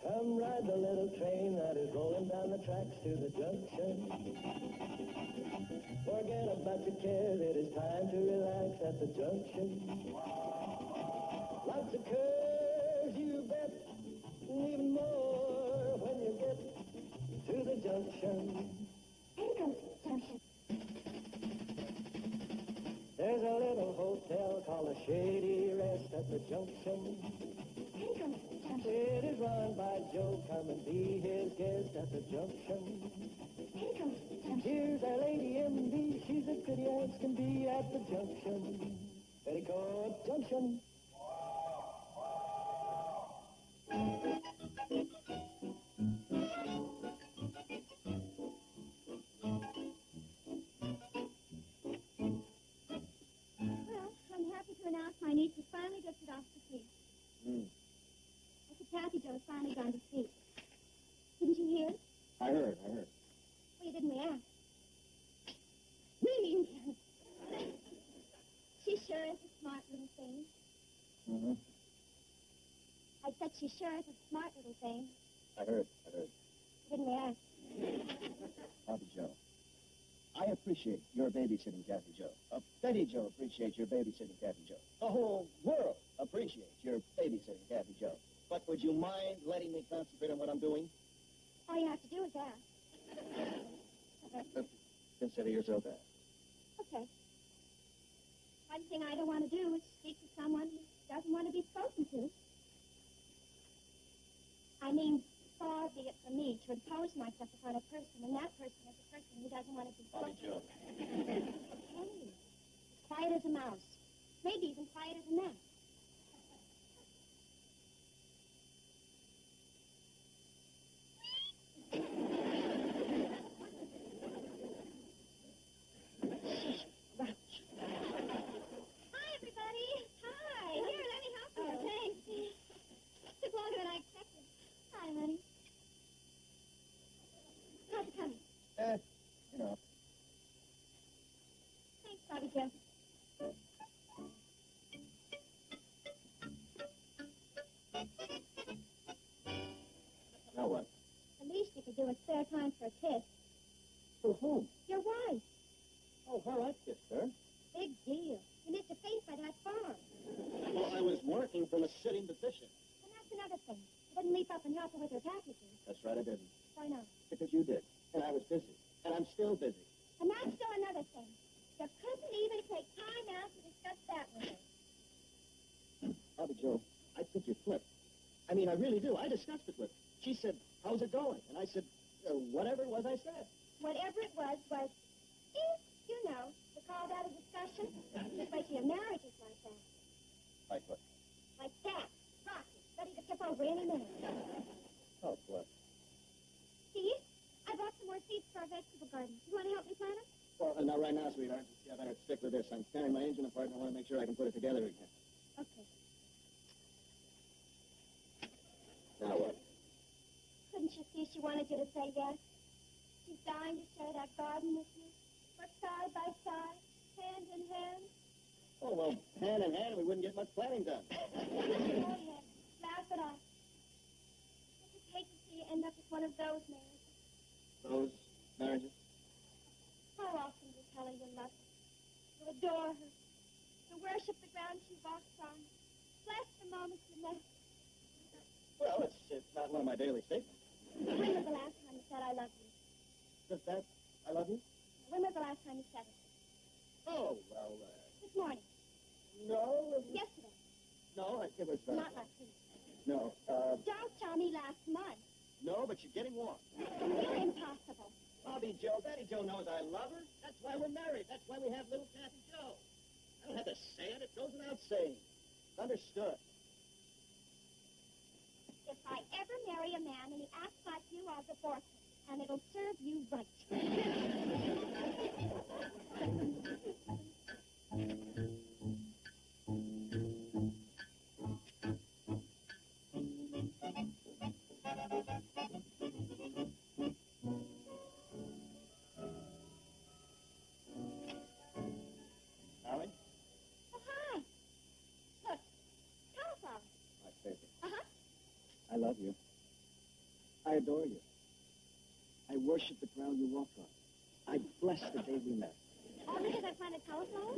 Come ride the little train that is rolling down the tracks to the junction. Forget about your cares, it is time to relax at the junction. Lots of curves, you bet, and even more when you get to the junction. Petticoat Junction. There's a little hotel called the Shady Rest at the junction. Petticoat Junction. It is run by Joe. Come and be his guest at the junction. Petticoat Junction. Here's our lady M.D. She's as pretty as can be at the junction. Petticoat Junction. Well, I'm happy to announce my niece has finally drifted off to sleep. I said Kathy Joe's finally gone to sleep. Didn't you hear? I heard. Well, you didn't react. Really? She sure is a smart little thing. Mm-hmm. I said she sure is a smart little thing. I heard. You didn't react. Bobby Joe, I appreciate your babysitting Kathy Joe. Betty Joe appreciates your babysitting Kathy Joe. The whole world appreciates your babysitting Kathy Joe. But would you mind letting me concentrate on what I'm doing? All you have to do is ask. Consider yourself asked. Okay. One thing I don't want to do is speak to someone who doesn't want to be spoken to. I mean, far be it from me to impose myself upon a person, and that person is a person who doesn't want to be Bobby spoken to. Joe. Hey, as quiet as a mouse. Maybe even quieter than that. Hi, everybody. Hi. Here, let me help you. Thanks. Took longer than I expected. Hi, honey. How's it coming? You know. Thanks, Bobby Joe. Now what? The least you could do is spare time for a kiss. For whom? Your wife. Oh, her, I kissed her. Big deal. You missed your face by that far. Well, I was working from a sitting position. And that's another thing. You didn't leap up and help her with her packages. That's right, I didn't. Why not? Because you did. And I was busy. And I'm still busy. And that's still another thing. You couldn't even take time out to discuss that with her. Bobby Joe, I think you flipped. I mean, I really do. I discussed it with her. She said, how's it going? And I said, whatever it was I said. Whatever it was, if, you know, to call that a discussion. Just wait till your marriage is like that. Like what? Like that. Rocky, ready to tip over any minute. Oh, what? Steve, I bought some more seeds for our vegetable garden. You want to help me plant them? Well, not right now, sweetheart. Yeah, I better stick with this. I'm tearing my engine apart, and I want to make sure I can put it together again. Okay. Now what? Couldn't you see she wanted you to say yes? She's dying to share that garden with you. Work side by side, hand in hand. Oh, well, hand in hand, we wouldn't get much planning done. Go ahead. Laugh it off. I just hate to see you end up with one of those marriages. Those marriages? How often do you tell her you love her, to adore her, to worship the ground she walks on, bless the moments you met? Well, it's not one of my daily statements. When was the last time you said I love you? Just that, I love you? When was the last time you said it? Oh, well, This morning. no. It was, Yesterday. no, it was, Not last week. no, Don't tell me last month. no, but you're getting warm. You're impossible. Bobby Joe, Betty Joe knows I love her. That's why we're married. That's why we have little Kathy Joe. I don't have to say it. It goes without saying. Understood. If I ever marry a man and he acts like you, I'll divorce him. And it'll serve you right. Allie? Oh, hi. Look, cauliflower. My favorite. Uh-huh. I love you. adore you. I worship the ground you walk on. I bless the day we met. All because I planted cauliflower?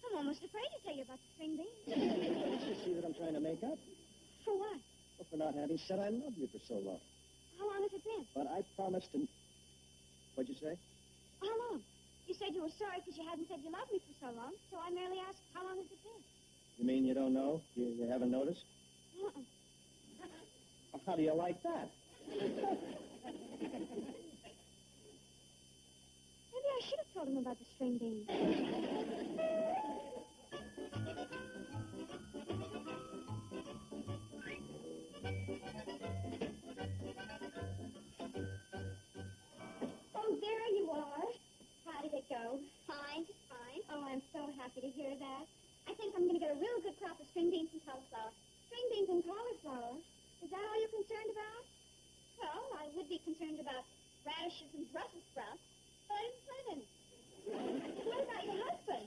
I'm almost afraid to tell you about the string beans. Don't you see that I'm trying to make up? For what? Well, for not having said I love you for so long. How long has it been? But I promised to... What'd you say? How long? You said you were sorry because you hadn't said you loved me for so long, so I merely asked, how long has it been? You mean you don't know? You haven't noticed? Uh-uh. Well, how do you like that? Maybe I should have told him about the string beans. Oh, there you are. How did it go? Fine, just fine. Oh, I'm so happy to hear that. I think I'm going to get a real good crop of string beans and cauliflower. String beans and cauliflower? Is that all you're concerned about? Well, I would be concerned about radishes and Brussels sprouts, but I didn't plant any. What about your husband?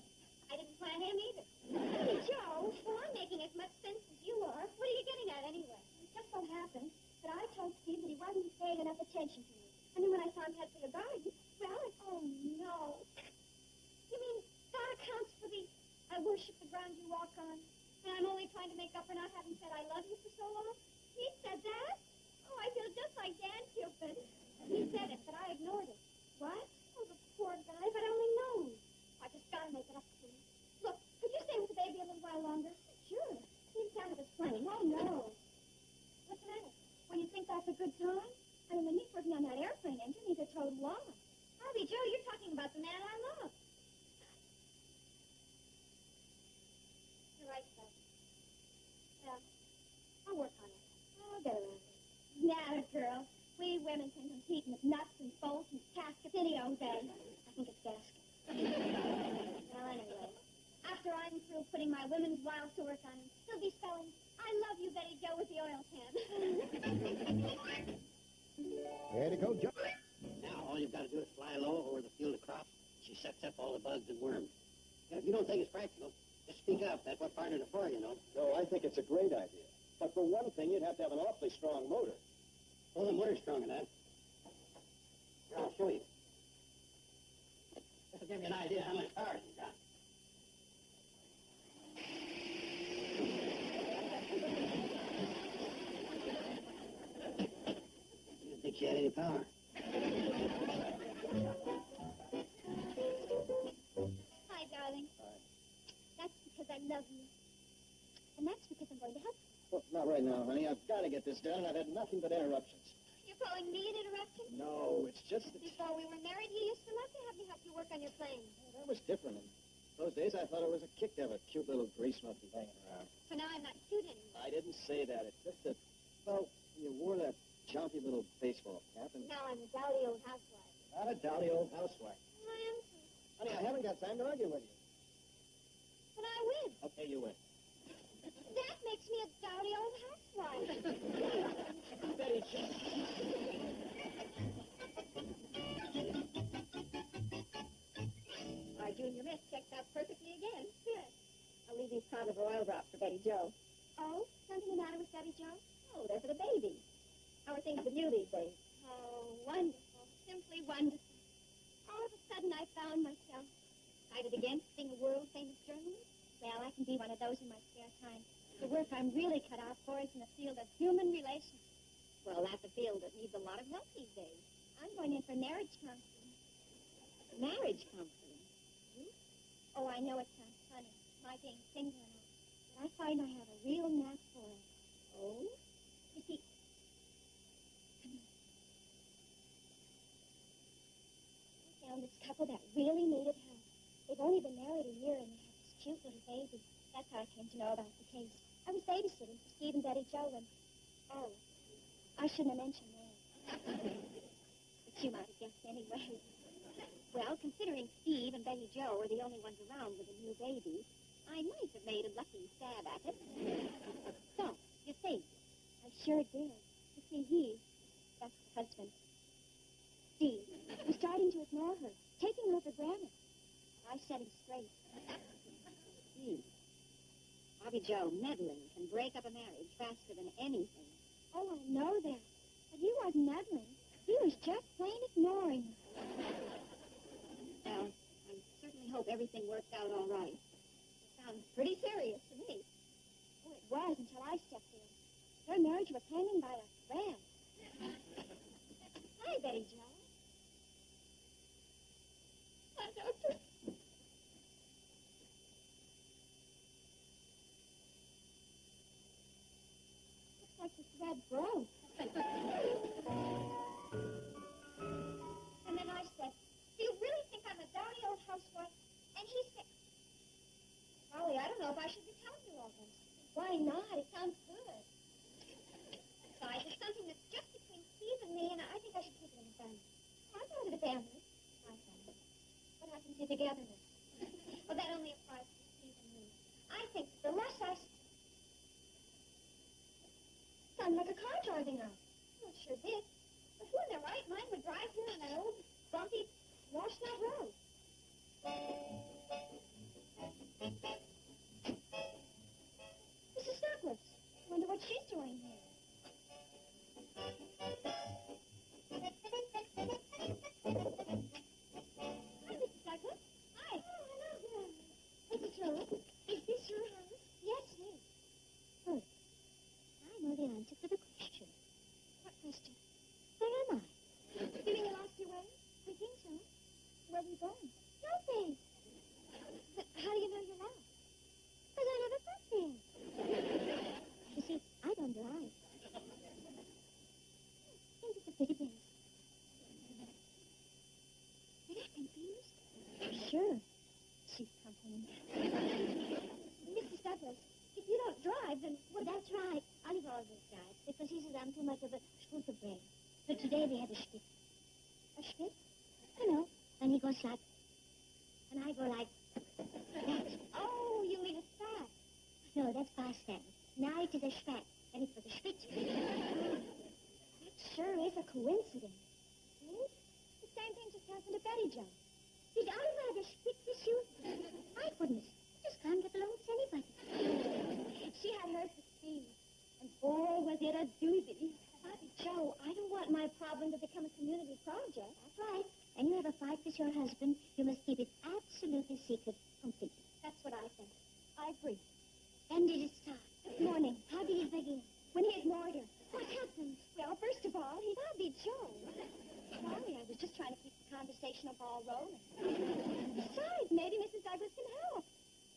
I didn't plant him either. Hey, Joe, well, I'm making as much sense as you are. What are you getting at anyway? It just so happened that I told Steve that he wasn't paying enough attention to me. And then when I saw him head for the garden, well, oh, no. You mean that accounts for the I worship the ground you walk on, and I'm only trying to make up for not having said I love you for so long? He said that? Oh, I feel just like Dan Cupid. He said it, but I ignored it. What? Oh, the poor guy, if I'd only known. I just gotta make it up to him. Look, could you stay with the baby a little while longer? Sure. He's down at his plane. Oh, no. What's the matter? Well, you think that's a good time? I mean, when he's working on that airplane engine, he's a total loss. Harvey, Joe, you're talking about the man I love. You're right, Phil. Yeah, I'll work on it. I'll get around it. Yeah, girl. We women can compete with nuts and bolts and caskets any old day. I think it's gaskets. Well, anyway, after I'm through putting my women's wiles to work on him, he'll be spelling, I love you, Betty Joe, with the oil can. Petticoat Junction. Now, all you've got to do is fly low over the field of crops. She sucks up all the bugs and worms. Now, if you don't think it's practical, just speak up. That's what partners are for, you know. No, I think it's a great idea. But for one thing, you'd have to have an awfully strong motor. Well, the motor's strong enough. Here, I'll show you. That'll give you an idea how much power she's got. You didn't think she had any power. Hi, darling. Hi. That's because I love you. And that's because I'm going to help you. Well, not right now, honey. I've got to get this done, and I've had nothing but interruptions. You're calling me an interruption? No, it's just that... Before we were married, you used to love to have me help you work on your plane. Well, that was different. In those days, I thought it was a kick to have a cute little grease monkey hanging around. So now I'm not cute anymore. I didn't say that. It's just that, well, you wore that jaunty little baseball cap, and Now I'm a dowdy old housewife. not a dowdy old housewife. I am. Honey, I haven't got time to argue with you. But I win. Okay, you win. That makes me a dowdy old housewife. Betty, just... Our junior miss checked out perfectly again. Good. I'll leave these pods of oil drops for Betty Joe. Oh? Something the matter with Betty Joe? Oh, they're for the baby. How are things with you these days? Oh, wonderful. Simply wonderful. All of a sudden, I found myself excited again to sing a world-famous journalist. Well, I can be one of those in my spare time. The work I'm really cut out for is in the field of human relations. Well, that's a field that needs a lot of help these days. I'm going in for marriage counseling. Marriage counseling? Hmm? Oh, I know it sounds funny, my being single and all, but I find I have a real knack for it. Oh? You see, I found this couple that really needed help. They've only been married a year and they have this cute little baby. That's how I came to know about the case. I was babysitting for Steve and Betty Joe and... Oh, I shouldn't have mentioned that. But you might have guessed anyway. Well, considering Steve and Betty Joe were the only ones around with a new baby, I might have made a lucky stab at it. So, you see, I sure did. You see, that's the husband, Steve, was starting to ignore her, taking her for granted. I set him straight. Steve, Kathy Joe, meddling can break up a marriage faster than anything. Oh, I know that. But he wasn't meddling. He was just plain ignoring her. Well, I certainly hope everything worked out all right. It sounds pretty serious to me. Oh, it was until I stepped in. Their marriage was hanging by a thread. Hi, Betty Jo. Hi, Doctor. Looks like the thread broke. And then I said, do you really think I'm a dowdy old housewife? And he said, Molly, I don't know if I should be telling you all this. Why not? It sounds good. Besides, it's something that's just between Steve and me, and I think I should keep it in the family. I thought of the family. My family. What happened to togetherness? Well, that only applies to Steve and me. I think the less I... Sounds like a car driving out. Well, it sure did. But who in their right mind would drive here on that old, bumpy, washed-out road? Mrs. Douglas. I wonder what she's doing here. Hi, Mrs. Douglas. Hi. Oh, hello. Mrs. Joe, is this your house? Yes, it is. Good. I know the answer to the question. What question? Where am I? You mean you lost your way? I think so. Where are you going? Nothing. But how do you know you're lost? Because I never got there. You see, I don't drive. Isn't it a pretty place? Are you confused? Sure. She's company. Mrs. Douglas, if you don't drive, then... Well, that's right. Oliver always drives, because he says I'm too much of a scooter brain. But today we had a spit. A spit? You know, when he goes like... And I go like... That. Oh, you mean a spat. No, that's past tense. Now it is a spat, and it was a spit. That sure is a coincidence. Hmm? The same thing just happened to Betty Jo. Did Oliver have a spit this you? My goodness, he just can't get along with anybody. She had hers with Steve, and boy, was it a doozy. Bobby Joe, I don't want my problem to become a community project. That's right. And you have a fight with your husband, you must keep it absolutely secret, completely. That's what I think. I agree. When did it start? This morning. How did it begin? When he ignored her. What happened? Well, first of all, he... Bobby Joe. Sorry, I was just trying to keep the conversational ball rolling. Besides, maybe Mrs. Douglas can help.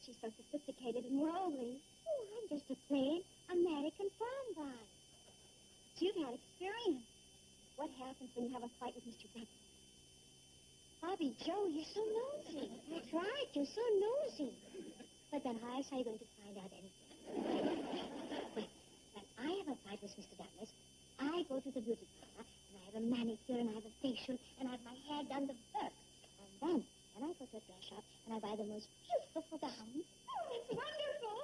She's so sophisticated and worldly. Oh, I'm just a plain American farm guy. You've had experience. What happens when you have a fight with Mr. Douglas? Bobby Joe, you're so nosy. That's right, you're so nosy. But then how else are you going to find out anything? Well, when I have a fight with Mr. Douglas, I go to the beauty parlor, and I have a manicure, and I have a facial, and I have my hair done the works. And then I go to a dress shop, and I buy the most beautiful gowns. Oh, it's wonderful.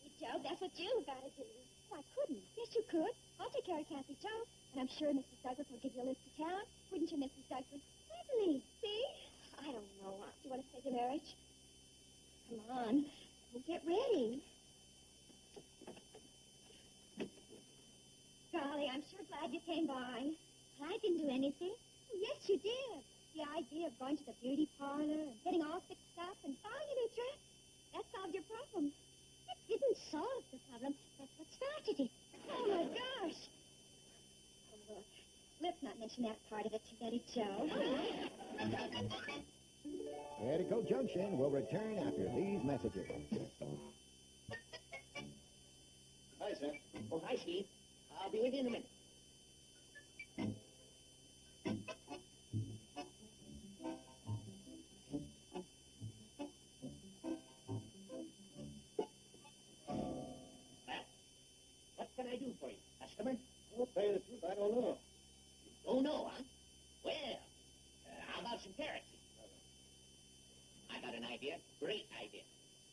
Hey, Joe, that's what you've got to do. Oh, I couldn't. Yes, you could. I'll take care of Kathy Joe, and I'm sure Mrs. Douglas will give you a lift to town. Wouldn't you, Mrs. Douglas? Certainly. See? I don't know. Do you want to say to marriage? Come on. We'll get ready. Golly, I'm sure glad you came by. Well, I didn't do anything. Oh, yes, you did. The idea of going to the beauty parlor and getting all fixed up and buying a new dress, that solved your problem. It didn't solve the problem. That's what started it. Oh, my gosh. Oh, look. Let's not mention that part of it to Betty Joe. Petticoat Junction will return after these messages. Hi, sir. Oh, hi, Steve. I'll be with you in a minute. Well, what can I do for you, customer? Well, tell you the truth, I don't know. Don't know, huh? Well, how about some carrots? I got an idea. Great idea.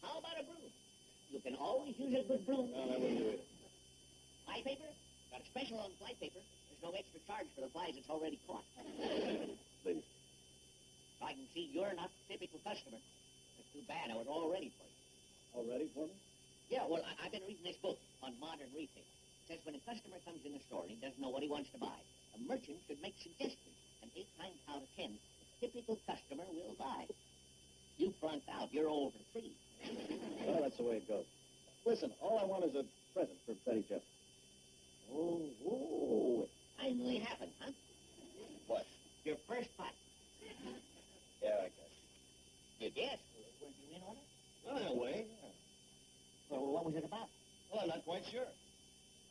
How about a broom? You can always use a good broom. No, I wouldn't do it. Fly paper? Got a special on fly paper. There's no extra charge for the flies that's already caught. Please. I can see you're not the typical customer. It's too bad. I was all ready for you. All ready for me? Yeah, well, I've been reading this book on modern retail. It says when a customer comes in the store and he doesn't know what he wants to buy, a merchant should make suggestions, and 8 times out of 10, the typical customer will buy. You flunked out. You're over 3. Well, that's the way it goes. Listen, all I want is a present for Betty Jo. Oh, it finally happened, huh? What? Your first pot. Yeah, I guess. You guess. Weren't you in on it? Well, in a way, yeah. Well, what was it about? Well, I'm not quite sure.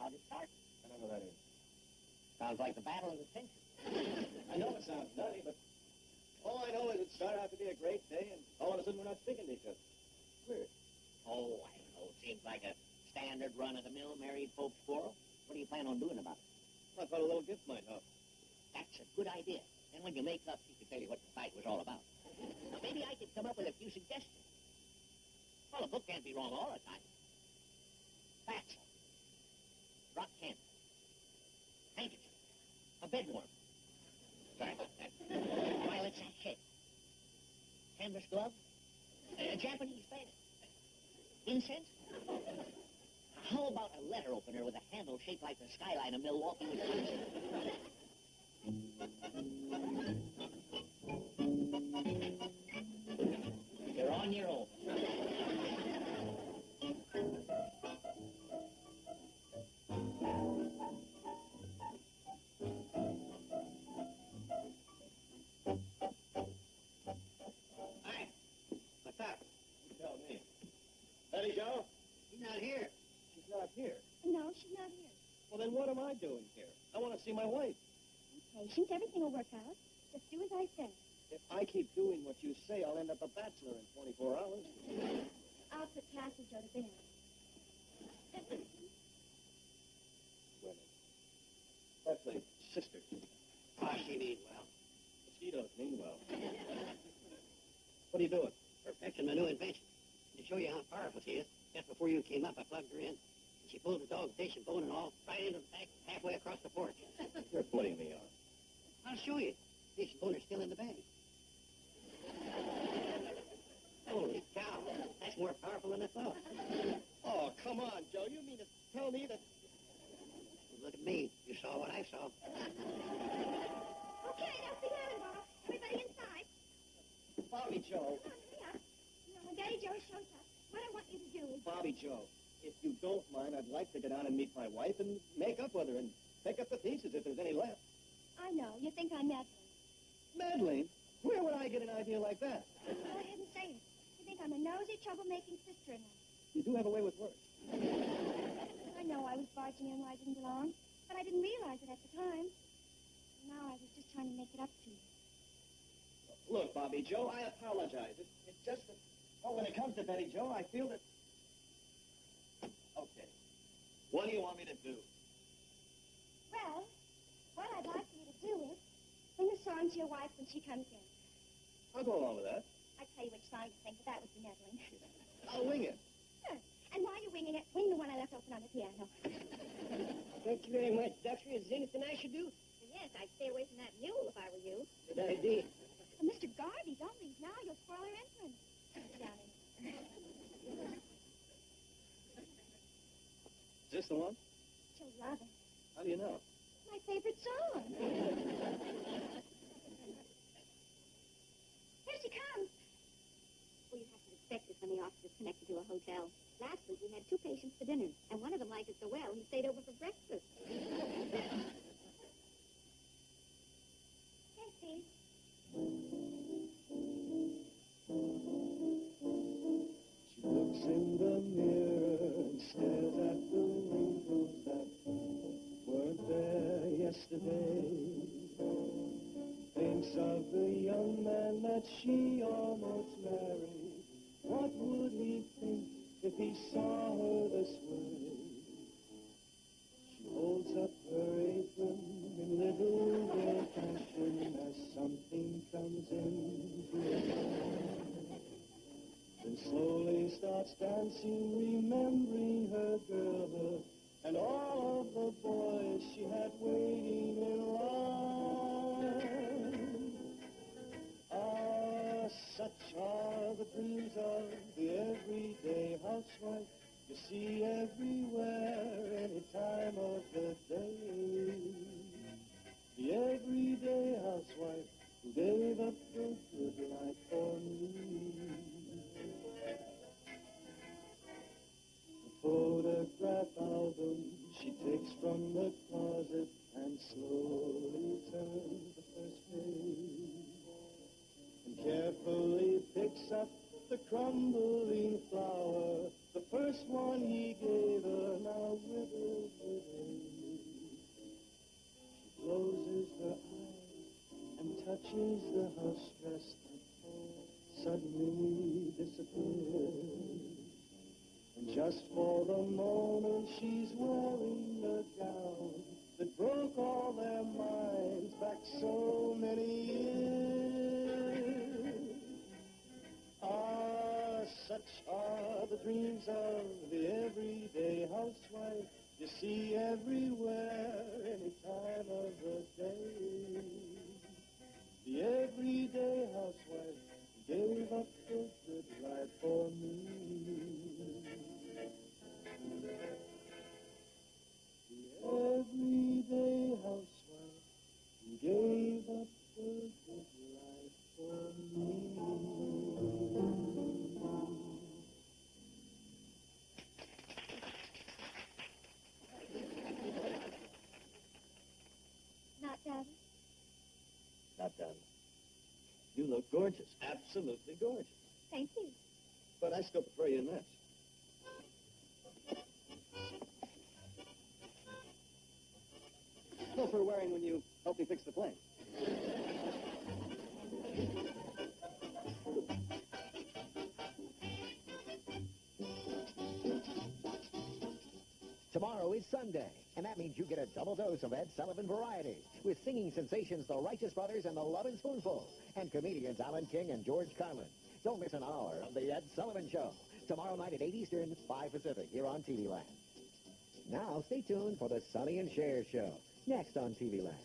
How did it start? I don't know what that is. Sounds like the battle of the century. I know it sounds nutty, but all I know is it started out to be a great day, and all of a sudden we're not speaking to each other. Weird. Oh, I don't know. It seems like a standard run-of-the-mill married folks quarrel. What do you plan on doing about it? I thought a little gift might help. That's a good idea. And when you make up, she can tell you what the fight was all about. Now, maybe I could come up with a few suggestions. Well, a book can't be wrong all the time. Facts. Rock candy. Handkerchief. A bed warmer. Sorry about that. Violet sachet. Canvas glove. A Japanese fan. Incense. How about a letter opener with a handle shaped like the skyline of Milwaukee, Wisconsin? You're on your own. Hi. What's up? You tell me. Betty Jo? He's not here. She's not here. No, she's not here. Well, then what am I doing here? I want to see my wife. Be patient. Everything will work out. Just do as I say. If I keep doing what you say, I'll end up a bachelor in 24 hours. I'll put Cassie Joe to bed. Women. Especially sisters. Oh, she means well. She don't mean well. What are you doing? Perfecting my new invention. To show you how powerful she is, just before you came up, I plugged her in. She pulled the dog dish and bone and all right into the back, halfway across the porch. You're putting me on. I'll show you. Dish and bone are still in the bag. Holy cow, that's more powerful than I thought. Oh, come on, Joe. You mean to tell me that... Look at me. You saw what I saw. Okay, now sit down, Bob. Everybody inside. Bobby Joe. Come on, hurry up. When Daddy Joe shows up, what I want you to do is... Bobby Joe, if you don't mind, I'd like to go down and meet my wife and make up with her and pick up the pieces if there's any left. I know. You think I'm meddling. Meddling? Where would I get an idea like that? Go ahead and say it. You think I'm a nosy, troublemaking sister-in-law. You do have a way with words. I know I was barging in where I didn't belong, but I didn't realize it at the time. Now I was just trying to make it up to you. Look, Bobby Joe, I apologize. It's just that, well, when it comes to Betty Joe, I feel that... Okay. What do you want me to do? Well, what I'd like for you to do is sing a song to your wife when she comes in. I'll go along with that. I'd tell you which song to sing, but that would be meddling. I'll wing it. Sure. And while you're winging it, wing the one I left open on the piano. Thank you very much, Doctor. Is there anything I should do? Yes, I'd stay away from that mule if I were you. Good idea. Mr. Garvey, don't leave now. You'll spoil her entrance. Sit down in. Is this the one? She'll love it. How do you know? My favorite song. Here she comes. Well, you have to respect this when the office is connected to a hotel. Last week we had 2 patients for dinner, and one of them liked it so well he stayed over for breakfast. Here, Steve. She looks in the mirror and stares at the wrinkles that weren't there yesterday. Thinks of the young man that she almost married. What would he think if he saw her this way? She holds up her apron in little gay fashion as something comes into her. Then slowly starts dancing, remembering her girlhood and all of the boys she had waiting in line. Ah, such are the dreams of the everyday housewife. you see everywhere, any time of the day. The everyday housewife who gave up the good life for me. The photograph album she takes from the closet and slowly turns the first page and carefully picks up the crumbling flower, the first one he gave her, now withered with age. She closes her eyes and touches the house dress that suddenly disappears. And just for the moment she's wearing a gown that broke all their minds back so many years. Ah, such are the dreams of the everyday housewife you see everywhere, any time of the day. The everyday housewife gave up the good life for me. The everyday housewife gave up the good life for me. Not done. Not done. You look gorgeous. Absolutely gorgeous. Thank you. But I still prefer you in this. Still for wearing when you help me fix the plane. Tomorrow is Sunday, and that means you get a double dose of Ed Sullivan variety with singing sensations The Righteous Brothers and The Lovin' Spoonful, and comedians Alan King and George Carlin. Don't miss an hour of The Ed Sullivan Show. Tomorrow night at 8 Eastern, 5 Pacific, here on TV Land. Now, stay tuned for the Sonny and Cher Show, next on TV Land.